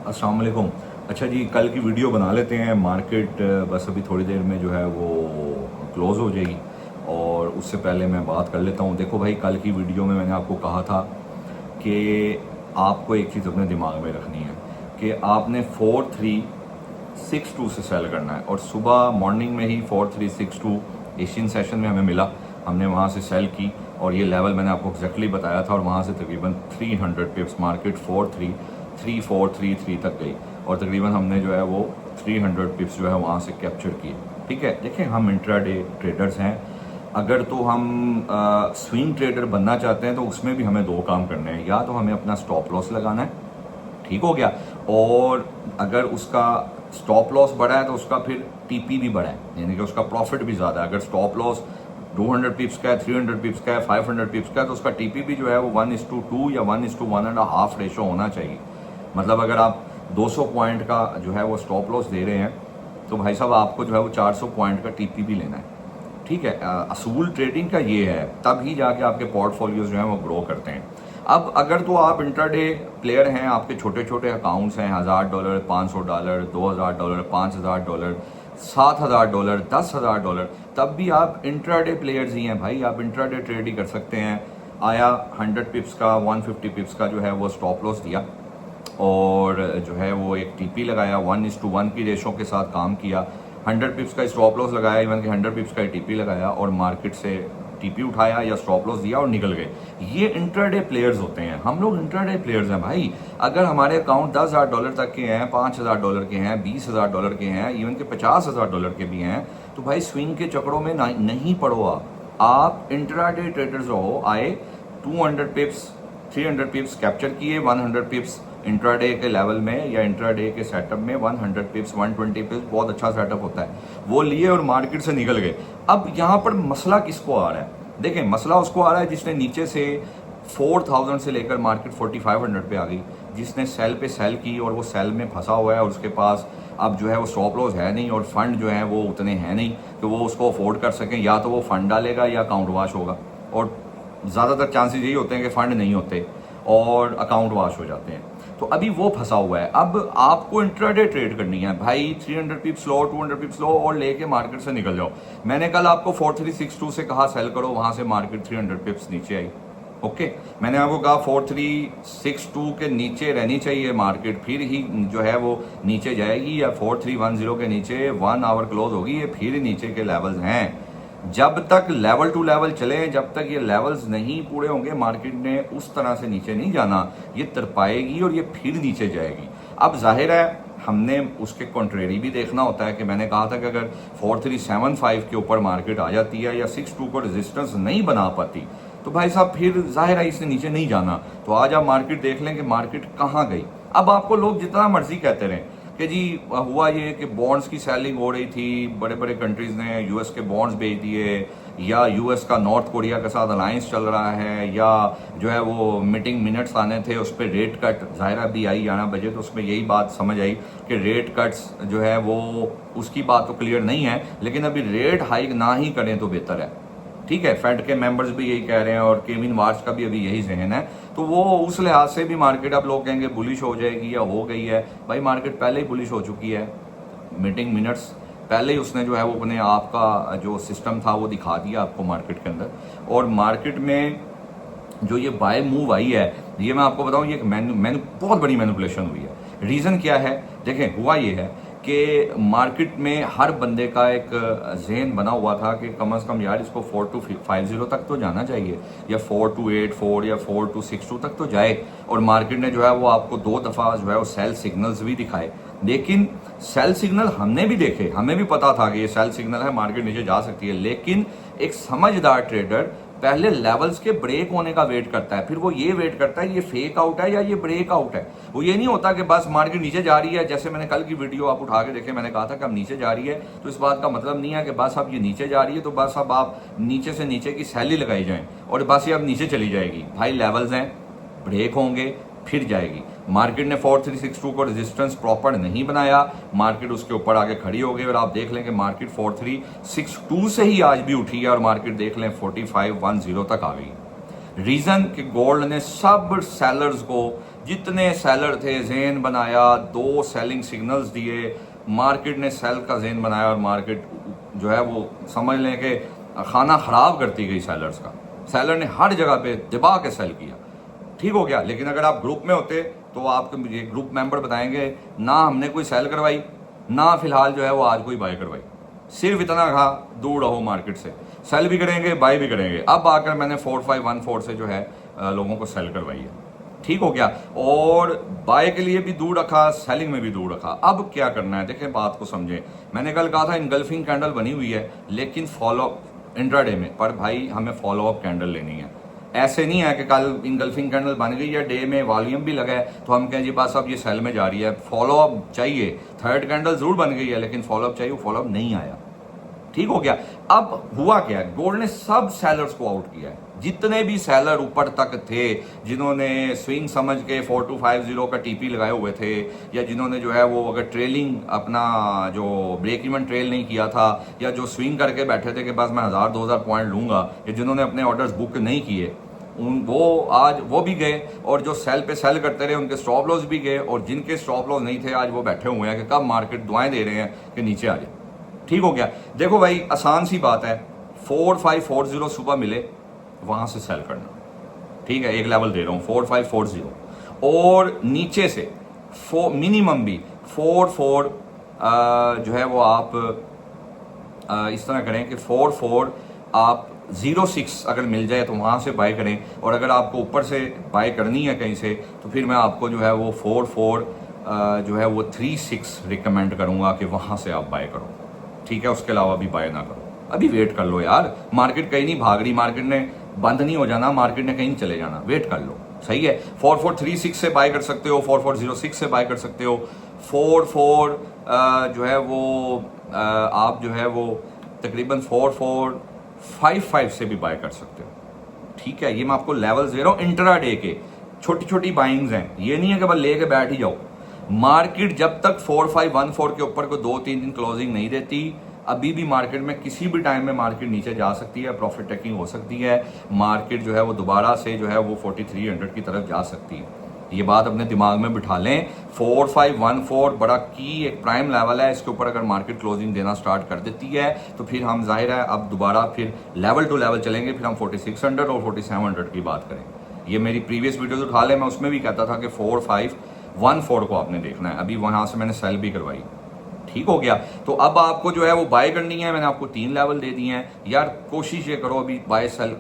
अस्सलाम वालेकुम। अच्छा जी, कल की वीडियो बना लेते हैं। मार्केट बस अभी थोड़ी देर में जो है वो क्लोज़ हो जाएगी और उससे पहले मैं बात कर लेता हूँ। देखो भाई, कल की वीडियो में मैंने आपको कहा था कि आपको एक चीज़ अपने दिमाग में रखनी है कि आपने 4362 से सेल करना है। और सुबह मॉर्निंग में ही 4362 एशियन सेशन में हमें मिला, हमने वहाँ से सेल की और ये लेवल मैंने आपको एग्जैक्टली बताया था और वहाँ से तकरीबन 300 पिप्स मार्केट 3433 तक गई और तकरीबन हमने जो है वो 300 पिप्स जो है वहाँ से कैप्चर किए। ठीक है, देखें हम इंट्राडे ट्रेडर्स हैं। अगर तो हम स्विंग ट्रेडर बनना चाहते हैं तो उसमें भी हमें दो काम करने हैं। या तो हमें अपना स्टॉप लॉस लगाना है, ठीक हो गया, और अगर उसका स्टॉप लॉस बढ़ा है तो उसका फिर टीपी भी बढ़ा है, यानी कि उसका प्रॉफिट भी ज़्यादा है। अगर स्टॉप लॉस 200 पिप्स का है, 300 पिप्स का है, 500 पिप्स का है तो उसका टीपी भी जो है वो 1:2 या 1:1.5 रेशो होना चाहिए। मतलब अगर आप 200 पॉइंट का जो है वो स्टॉप लॉस दे रहे हैं तो भाई साहब आपको जो है वो 400 पॉइंट का टीपी भी लेना है। ठीक है, असूल ट्रेडिंग का ये है, तभी जाके आपके पोर्टफोलियोज जो है वो ग्रो करते हैं। अब अगर तो आप इंट्राडे प्लेयर हैं, आपके छोटे छोटे अकाउंट्स हैं, $1000, $500, $2000, $5000, $7000, $10,000, तब भी आप इंट्राडे प्लेयर्स ही हैं भाई। आप इंट्राडे ट्रेड ही कर सकते हैं। आया 100 पिप्स का, 150 पिप्स का जो है वो स्टॉप लॉस दिया और जो है वो एक टीपी लगाया, 1:1 की रेशो के साथ काम किया। 100 पिप्स का स्टॉप लॉस लगाया, इवन कि 100 पिप्स का टीपी लगाया और मार्केट से टीपी उठाया या स्टॉप लॉस दिया और निकल गए। ये इंट्राडे प्लेयर्स होते हैं। हम लोग इंट्राडे प्लेयर्स हैं भाई। अगर हमारे अकाउंट $10,000 तक के हैं, $5,000 के हैं, $20,000 के हैं, इवन के $50,000 के भी हैं, तो भाई स्विंग के चक्करों में नहीं पड़ो। आप इंट्राडे ट्रेडर्स रहो। आए 200 पिप्स, 300 पिप्स कैप्चर किए, 100 पिप्स इंट्राडे के लेवल में या इंट्राडे के सेटअप में 100 पिप्स, 120 पिप्स बहुत अच्छा सेटअप होता है, वो लिए और मार्केट से निकल गए। अब यहाँ पर मसला किसको आ रहा है? देखें, मसला उसको आ रहा है जिसने नीचे से 4000 से लेकर मार्केट 4500 पे आ गई, जिसने सेल पे सेल की और वो सेल में फंसा हुआ है और उसके पास अब जो है वो स्टॉप लॉस है नहीं और फंड जो है वो उतने हैं नहीं कि वो उसको अफोर्ड कर सकें। या तो वो फंड डालेगा या अकाउंट वाश होगा, और ज़्यादातर चांसेस यही होते हैं कि फ़ंड नहीं होते और अकाउंट वाश हो जाते हैं। तो अभी वो फंसा हुआ है। अब आपको इंट्राडे ट्रेड करनी है भाई। 300 पिप्स लो, 200 पिप्स लो और लेके मार्केट से निकल जाओ। मैंने कल आपको 4362 से कहा सेल करो, वहां से मार्केट 300 पिप्स नीचे आई। ओके, मैंने आपको कहा 4362 के नीचे रहनी चाहिए मार्केट, फिर ही जो है वो नीचे जाएगी, या 4310 के नीचे 1 आवर क्लोज होगी, ये फिर नीचे के लेवल्स हैं। जब तक लेवल टू लेवल चले, जब तक ये लेवल्स नहीं पूरे होंगे, मार्केट ने उस तरह से नीचे नहीं जाना, ये तरपाएगी और ये फिर नीचे जाएगी। अब जाहिर है हमने उसके कॉन्ट्रेरी भी देखना होता है कि मैंने कहा था कि अगर 4375 के ऊपर मार्केट आ जाती है या 62 को रेजिस्टेंस नहीं बना पाती तो भाई साहब फिर जाहिर है इसने नीचे नहीं जाना। तो आज आप मार्केट देख लें कि मार्केट कहाँ गई। अब आपको लोग जितना मर्जी कहते रहें कि जी हुआ ये कि बॉन्ड्स की सेलिंग हो रही थी, बड़े बड़े कंट्रीज ने यूएस के बॉन्ड्स बेच दिए, या यूएस का नॉर्थ कोरिया के साथ अलायंस चल रहा है, या जो है वो मीटिंग मिनट्स आने थे उस पर रेट कट, ज़ाहिर भी आई 11 बजे तो उसमें यही बात समझ आई कि रेट कट्स जो है वो उसकी बात तो क्लियर नहीं है, लेकिन अभी रेट हाइक ना ही करें तो बेहतर है। ठीक है, फेड के मेंबर्स भी यही कह रहे हैं और केविन मार्च का भी अभी यही जहन है। तो वो उस लिहाज से भी मार्केट अब लोग कहेंगे बुलिश हो जाएगी या हो गई है। भाई मार्केट पहले ही बुलिश हो चुकी है, मीटिंग मिनट्स पहले ही उसने जो है वो अपने आप का जो सिस्टम था वो दिखा दिया आपको मार्केट के अंदर। और मार्केट में जो ये बाय मूव आई है, ये मैं आपको बताऊं, ये बहुत बड़ी मैनिपुलेशन हुई है। रीज़न क्या है? देखें, हुआ ये है कि मार्केट में हर बंदे का एक जहन बना हुआ था कि कम से कम यार इसको 4250 तक तो जाना चाहिए, या 4284 या 4262 तक तो जाए। और मार्केट ने जो है वो आपको 2 दफ़ा जो है वो सेल सिग्नल्स भी दिखाए, लेकिन सेल सिग्नल हमने भी देखे, हमें भी पता था कि ये सेल सिग्नल है, मार्केट नीचे जा सकती है। लेकिन एक समझदार ट्रेडर पहले लेवल्स के ब्रेक होने का वेट करता है, फिर वो ये वेट करता है ये फेक आउट है या ये ब्रेक आउट है। वो ये नहीं होता कि बस मार्केट नीचे जा रही है, जैसे मैंने कल की वीडियो आप उठा के देखें, मैंने कहा था कि अब नीचे जा रही है तो इस बात का मतलब नहीं है कि बस अब ये नीचे जा रही है तो बस अब आप नीचे से नीचे की सैली लगाई जाएं और बस ये अब नीचे चली जाएगी। भाई लेवल्स हैं, ब्रेक होंगे फिर जाएगी। मार्केट ने 4362 को रेजिस्टेंस प्रॉपर नहीं बनाया, मार्केट उसके ऊपर आगे खड़ी हो गई और आप देख लें कि मार्केट 4362 से ही आज भी उठी है और मार्केट देख लें 4510 तक आ गई। रीजन कि गोल्ड ने सब सेलर्स को जितने सेलर थे जेन बनाया, 2 सेलिंग सिग्नल्स दिए, मार्केट ने सेल का जेन बनाया और मार्केट जो है वो समझ लें कि खाना ख़राब करती गई सेलर्स का। सेलर ने हर जगह पे दबा के सेल किया, ठीक हो गया। लेकिन अगर आप ग्रुप में होते तो आपको ये ग्रुप मेंबर बताएंगे ना हमने कोई सेल करवाई, ना फिलहाल जो है वो आज कोई बाय करवाई, सिर्फ इतना कहा दूर रहो मार्केट से, सेल भी करेंगे बाय भी करेंगे। अब आकर मैंने 4514 से जो है लोगों को सेल करवाई है, ठीक हो गया। और बाय के लिए भी दूर रखा, सेलिंग में भी दूर रखा। अब क्या करना है देखें, बात को समझें। मैंने कल कहा था इनगल्फिंग कैंडल बनी हुई है, लेकिन फॉलो इंट्राडे में, पर भाई हमें फॉलो अप कैंडल लेनी है। ऐसे नहीं है कि कल इनगल्फिंग कैंडल बन गई है, डे में वॉल्यूम भी लगा है तो हम कहें जी बस अब ये सेल में जा रही है। फॉलो अप चाहिए। थर्ड कैंडल जरूर बन गई है लेकिन फॉलो अप चाहिए, वो फॉलो अप नहीं आया, ठीक हो गया। अब हुआ क्या, गोल्ड ने सब सेलर्स को आउट किया है। जितने भी सेलर ऊपर तक थे, जिन्होंने स्विंग समझ के 4250 का टीपी लगाए हुए थे, या जिन्होंने जो है वो अगर ट्रेलिंग अपना जो ब्रेक इवन ट्रेल नहीं किया था, या जो स्विंग करके बैठे थे कि बस मैं 1000-2000 पॉइंट लूंगा, या जिन्होंने अपने ऑर्डर्स बुक नहीं किए, वो आज वो भी गए। और जो सेल पे सेल करते रहे उनके स्टॉप लॉस भी गए, और जिनके स्टॉप लॉस नहीं थे आज वो बैठे हुए हैं कि कब मार्केट दुआएं दे रहे हैं कि नीचे आ जाए, ठीक हो गया। देखो भाई आसान सी बात है, 4540 सुबह मिले वहां से सेल करना, ठीक है। एक लेवल दे रहा हूं 4540, और नीचे से मिनिमम भी 44 जो है वो आप इस तरह करें कि 44 आप 06 अगर मिल जाए तो वहां से बाय करें। और अगर आपको ऊपर से बाय करनी है कहीं से तो फिर मैं आपको जो है वो 44 जो है वो 36 रिकमेंड करूंगा कि वहां से आप बाय करो, ठीक है। उसके अलावा भी बाय ना करो, अभी वेट कर लो यार, मार्केट कहीं नहीं भाग रही, मार्केट ने बंद नहीं हो जाना, मार्केट ने कहीं चले जाना, वेट कर लो, सही है। 4436 से बाय कर सकते हो, 4406 से बाय कर सकते हो, 44 जो है वो आप जो है वो तकरीबन 4455 से भी बाय कर सकते हो, ठीक है। ये मैं आपको लेवल दे रहा हूँ इंट्राडे के, छोटी छोटी बाइंग्स हैं, ये नहीं है कि बस लेके बैठ ही जाओ। मार्केट जब तक 4514 के ऊपर को 2-3 दिन क्लोजिंग नहीं देती, अभी भी मार्केट में किसी भी टाइम में मार्केट नीचे जा सकती है, प्रॉफिट टेकिंग हो सकती है, मार्केट जो है वो दोबारा से जो है वो 4300 की तरफ जा सकती है। ये बात अपने दिमाग में बिठा लें। 4514 बड़ा की एक प्राइम लेवल है, इसके ऊपर अगर मार्केट क्लोजिंग देना स्टार्ट कर देती है तो फिर हम जाहिर है अब दोबारा फिर लेवल टू लेवल चलेंगे, फिर हम 4600 और 4700 की बात करेंगे। ये मेरी प्रीवियस वीडियोस उठा लें, मैं उसमें भी कहता था कि 4514 को आपने देखना है, अभी वहां से मैंने सेल भी करवाई, ठीक हो गया। तो अब आपको जो है वो बाय करनी है, मैंने आपको 3 लेवल दे दिए हैं यार। कोशिश ये करो अभी बाय सेल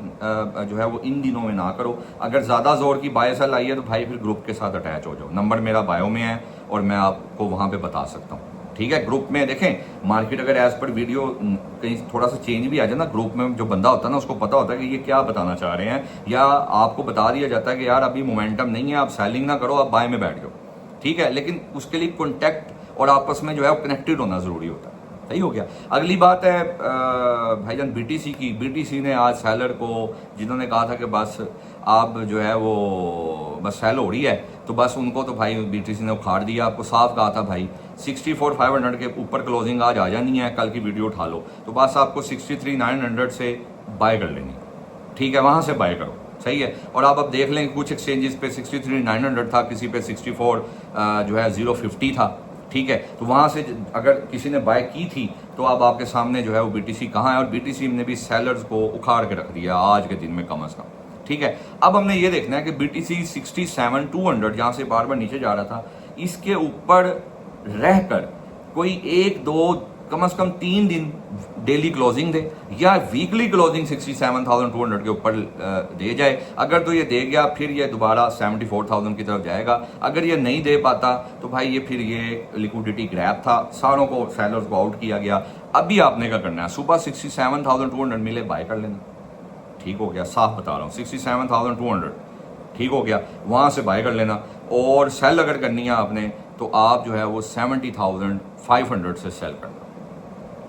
जो है वो इन दिनों में ना करो। अगर ज़्यादा जोर की बाय सेल आई है तो भाई फिर ग्रुप के साथ अटैच हो जाओ, नंबर मेरा बायो में है और मैं आपको वहां पे बता सकता हूँ, ठीक है। ग्रुप में देखें मार्केट अगर एज पर वीडियो कहीं थोड़ा सा चेंज भी आ जाए ना, ग्रुप में जो बंदा होता है ना उसको पता होता है कि ये क्या बताना चाह रहे हैं, या आपको बता दिया जाता है कि यार अभी मोमेंटम नहीं है, आप सेलिंग ना करो, आप बाय में बैठ जाओ, ठीक है। लेकिन उसके लिए कॉन्टैक्ट और आपस में जो है वो कनेक्टेड होना जरूरी होता है, सही हो गया। अगली बात है भाईजान बीटीसी की। बीटीसी ने आज सेलर को, जिन्होंने कहा था कि बस आप जो है वो बस सेल हो रही है तो बस उनको तो भाई बीटीसी ने उखाड़ दिया। आपको साफ कहा था भाई 64,500 के ऊपर क्लोजिंग आज आ जानी है, कल की वीडियो उठा लो, तो बस आपको 63,900 से बाय कर लेनी, ठीक है, वहां से बाय करो, सही है। और आप अब देख लें कुछ एक्सचेंजेस पे 63,900 था, किसी पे 64 जो है 050 था, ठीक है। तो वहां से अगर किसी ने बाय की थी तो अब आपके सामने जो है वो बीटीसी कहाँ है, और बीटीसी ने भी सेलर्स को उखाड़ के रख दिया आज के दिन में कम से कम, ठीक है। अब हमने ये देखना है कि बीटीसी 67,200 जहां से बार बार नीचे जा रहा था, इसके ऊपर रहकर कोई 1-2 कम से कम 3 दिन डेली क्लोजिंग दे, या वीकली क्लोजिंग 67,200 के ऊपर दे जाए। अगर तो ये दे गया फिर ये दोबारा 74,000 की तरफ जाएगा। अगर ये नहीं दे पाता तो भाई ये फिर ये लिक्विडिटी ग्रैब था, सारों को सेलर्स को आउट किया गया। अभी आपने क्या करना है, सुबह 67,200 मिले बाय कर लेना, ठीक हो गया, साफ बता रहा हूँ 67,200, ठीक हो गया, वहां से बाय कर लेना। और सेल अगर करनी है आपने तो आप जो है वो 70,500 से सेल करना,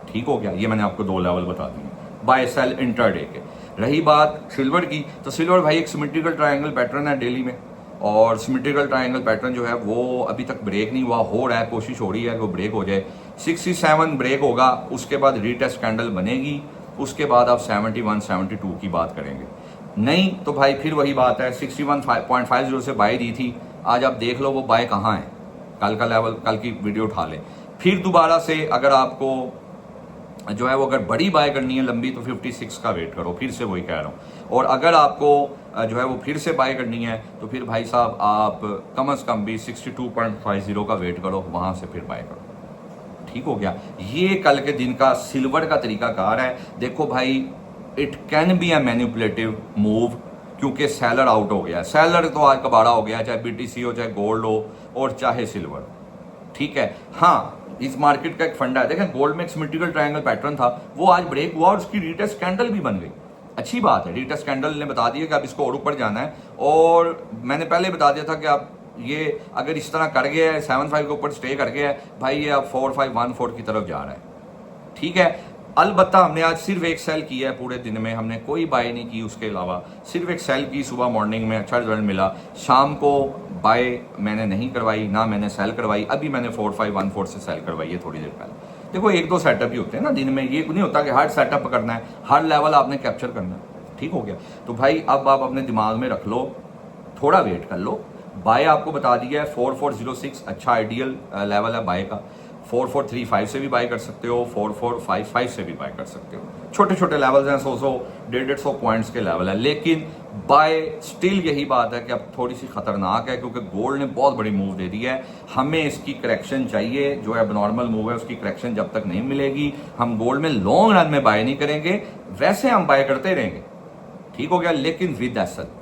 ठीक हो गया। ये मैंने आपको 2 लेवल बता दिए बाय सेल इंटरडे के। रही बात सिल्वर की, तो सिल्वर भाई एक सिमेट्रिकल ट्रायंगल पैटर्न है डेली में, और सिमेट्रिकल ट्रायंगल पैटर्न जो है वो अभी तक ब्रेक नहीं हुआ, हो रहा है, कोशिश हो रही है कि वो ब्रेक हो जाए। 67 ब्रेक होगा, उसके बाद रीटेस्ट कैंडल बनेगी, उसके बाद आप 71, 72 की बात करेंगे। नहीं तो भाई फिर वही बात है, 61.50 से बाय दी थी, आज आप देख लो वो बाय कहाँ है, कल का लेवल, कल की वीडियो उठा लें। फिर दोबारा से अगर आपको जो है वो अगर बड़ी बाय करनी है लंबी, तो 56 का वेट करो, फिर से वही कह रहा हूँ। और अगर आपको जो है वो फिर से बाय करनी है तो फिर भाई साहब आप कम से कम भी 62.50 का वेट करो, वहां से फिर बाय करो। ठीक हो गया। ये कल के दिन का सिल्वर का तरीकाकार है। देखो भाई, it can be a manipulative move, क्योंकि सेलर आउट हो गया। सेलर तो आज कबाड़ा हो गया, चाहे बीटीसी हो, चाहे गोल्ड हो और चाहे सिल्वर। ठीक है। हाँ, इस मार्केट का एक फंडा है, देखें गोल्ड में एक सिमेट्रिकल ट्रायंगल पैटर्न था, वो आज ब्रेक हुआ और उसकी रीटेस्ट कैंडल भी बन गई। अच्छी बात है, रीटेस्ट कैंडल ने बता दिया कि अब इसको और ऊपर जाना है। और मैंने पहले बता दिया था कि आप ये अगर इस तरह कर गया है, 7.5 के ऊपर स्टे कर गया है भाई, ये अब 4.514 की तरफ जा रहा है। ठीक है। अलबत्ता हमने आज सिर्फ एक सेल किया है पूरे दिन में, हमने कोई बाय नहीं की उसके अलावा, सिर्फ एक सेल की। सुबह मॉर्निंग में अच्छा रिजल्ट मिला, शाम को बाय मैंने नहीं करवाई, ना मैंने सेल करवाई। अभी मैंने 4.514 से सेल करवाई है थोड़ी देर पहले। देखो एक दो सेटअप ही होते हैं ना दिन में, ये नहीं होता कि हर सेटअप करना है, हर लेवल आपने कैप्चर करना है। ठीक हो गया। तो भाई अब आप अपने दिमाग में रख लो, थोड़ा वेट कर लो। बाय आपको बता दिया है 4406 अच्छा आइडियल लेवल है बाय का। 4435 से भी बाय कर सकते हो, 4455 से भी बाय कर सकते हो। छोटे छोटे लेवल्स हैं, 100 150 पॉइंट्स के लेवल है। लेकिन बाय स्टिल यही बात है कि अब थोड़ी सी खतरनाक है, क्योंकि गोल्ड ने बहुत बड़ी मूव दे दी है। हमें इसकी करेक्शन चाहिए, जो है नॉर्मल मूव है उसकी करेक्शन जब तक नहीं मिलेगी हम गोल्ड में लॉन्ग रन में बाय नहीं करेंगे। वैसे हम बाय करते रहेंगे, ठीक हो गया, लेकिन विद एसेट।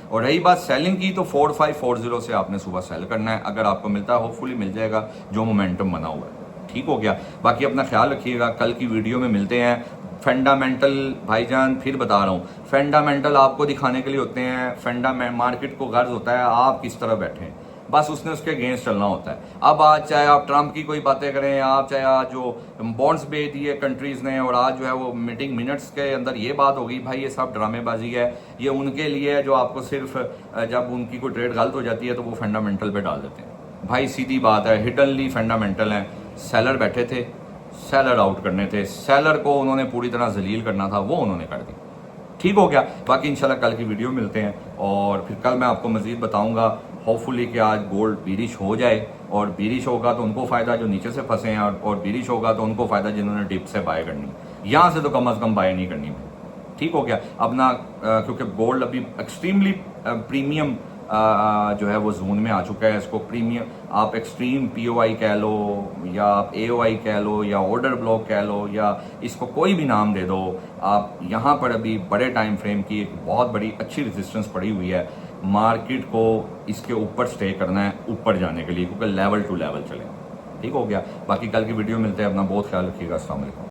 और रही बात सेलिंग की, तो 4540 से आपने सुबह सेल करना है। अगर आपको मिलता है होपफुली मिल जाएगा, जो मोमेंटम बना हुआ है। ठीक हो गया। बाकी अपना ख्याल रखिएगा, कल की वीडियो में मिलते हैं। फंडामेंटल भाईजान फिर बता रहा हूँ, फंडामेंटल आपको दिखाने के लिए होते हैं। मार्केट को गर्ज होता है आप किस तरह बैठे हैं, बस उसने उसके अगेंस्ट चलना होता है। अब आज चाहे आप ट्रंप की कोई बातें करें, आप चाहे आज जो बॉन्ड्स बेच दिए कंट्रीज ने, और आज जो है वो मीटिंग मिनट्स के अंदर ये बात होगी, भाई ये सब ड्रामेबाजी है। ये उनके लिए है जो आपको सिर्फ जब उनकी कोई ट्रेड गलत हो जाती है तो वो फंडामेंटल पे डाल देते हैं। भाई सीधी बात है, हिडनली फंडामेंटल है। सेलर बैठे थे, सेलर आउट करने थे, सेलर को उन्होंने पूरी तरह जलील करना था, वो उन्होंने कर दिया। ठीक हो गया। बाकी इंशाल्लाह कल की वीडियो मिलते हैं, और फिर कल मैं आपको मजीद बताऊंगा होपफुली कि आज गोल्ड बीरिश हो जाए, और बीरिश होगा तो उनको फायदा जो नीचे से फंसे हैं, और बीरिश होगा तो उनको फायदा जिन्होंने डिप से बाय करनी, यहाँ से तो कम से कम बाय नहीं करनी। ठीक हो गया। अपना क्योंकि गोल्ड अभी एक्सट्रीमली प्रीमियम जो है वो जोन में आ चुका है। इसको प्रीमियम आप एक्सट्रीम POI कह लो, या आप AOI कह लो, या ऑर्डर ब्लॉक कह लो, या इसको कोई भी नाम दे दो। आप यहाँ पर अभी बड़े टाइम फ्रेम की एक बहुत बड़ी अच्छी रेजिस्टेंस पड़ी हुई है। मार्केट को इसके ऊपर स्टे करना है ऊपर जाने के लिए, क्योंकि लेवल टू लेवल चले। ठीक हो गया। बाकी कल की वीडियो मिलते हैं, अपना बहुत ख्याल रखिएगा। अस्सलाम वालेकुम।